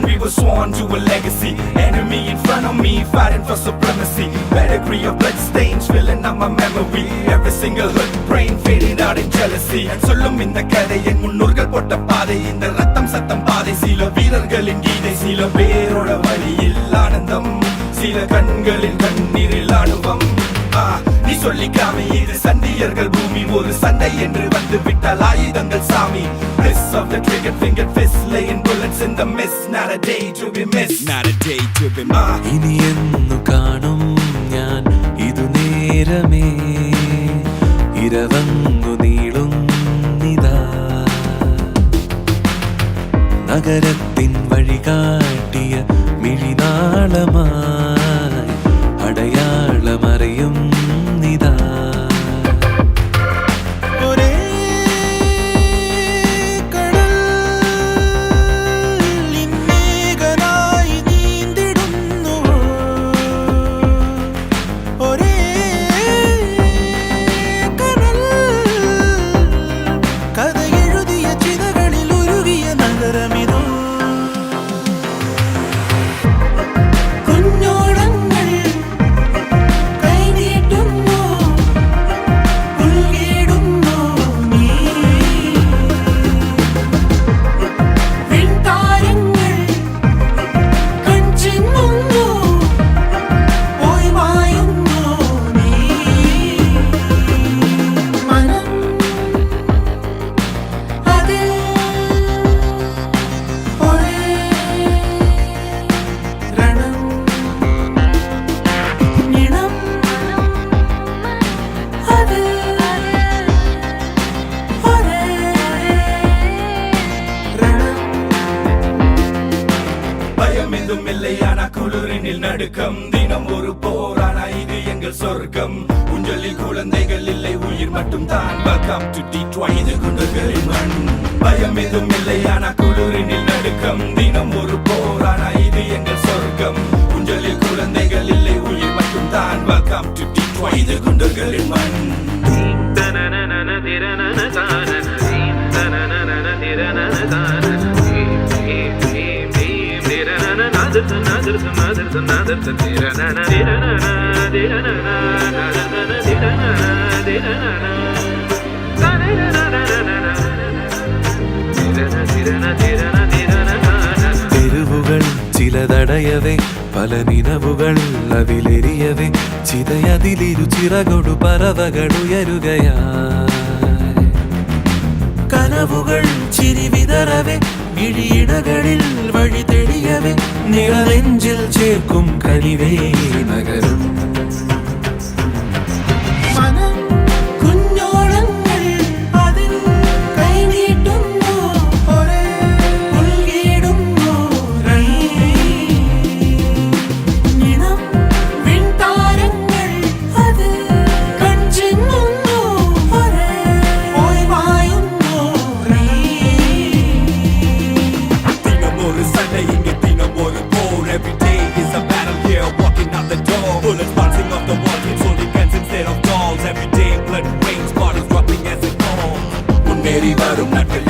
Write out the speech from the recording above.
born, we were sworn to a legacy. Enemy in front of me, fighting for supremacy. Pedigree of blood stains filling up my memory. Every single hood brain fading out in jealousy. And சொல்லும் இந்த கதை என் முன்னோர்கள் போட்ட பாதை. இந்த ரத்தம் சத்தம் பாதை. சில வீரர்களின் கீதை, சில பேரோட வழியில் ஆனந்தம், சில கண்களில் கண்ணீரில் ஆணுவம். நீ சொல்லிக்காம இது சண்டியர்கள் பூமி, ஒரு சண்டை என்று வந்து விட்டால் ஆயுதங்கள் சாமி. Bliss of the trigger finger fist, laying bullets in the mist. Not a day to be missed, not a day to be missed. ഇനി എന്നു കാണും ഞാൻ ഇതു നേരമേ, ഇരവങ്ങു നീളുന്നിതാ. നഗരത്തിൻ വഴി കാട്ടിയ മിഴിനാളമായി അടയാളമറിയും നിതാ. இல்லையானா குளிரினில் நடுக்கம், தினம் ஒரு போரானா இது எங்கள் சொர்க்கம். ஊஞ்சலில் குழந்தைகள் இல்லை, உயிர் மட்டும் தான். வெல்கம் டு Detroit, இது குண்டர்களின் மண். பயம் எதுவும் இல்லையானா குளிரினில் நடுக்கம், தினம் ஒரு போரானா இது எங்கள் சொர்க்கம். ஊஞ்சலில் குழந்தைகள் இல்லை, உயிர் மட்டும் தான். வெல்கம் டு Detroit, இது குண்டர்களின் மண். തെരുവുകൾ ചിലതടയവേ, പല നിലവുകൾ അതിലെരിയവേ, ചിതയതിലിരു ചിറകൊടു പറവകളുയരുകയായി. കനവുകൾ ചിരി വിതറവേ, മിഴിയിടകളിൽ വഴി തെളിയവേ, നിറനെഞ്ചിൽ ചേർക്കും കനിവേ നഗരം. Bullets bouncing off the wall, kids holding guns instead of dolls. Every day blood rains, bodies dropping as it falls. முன்னேறி வரும் நாட்கள்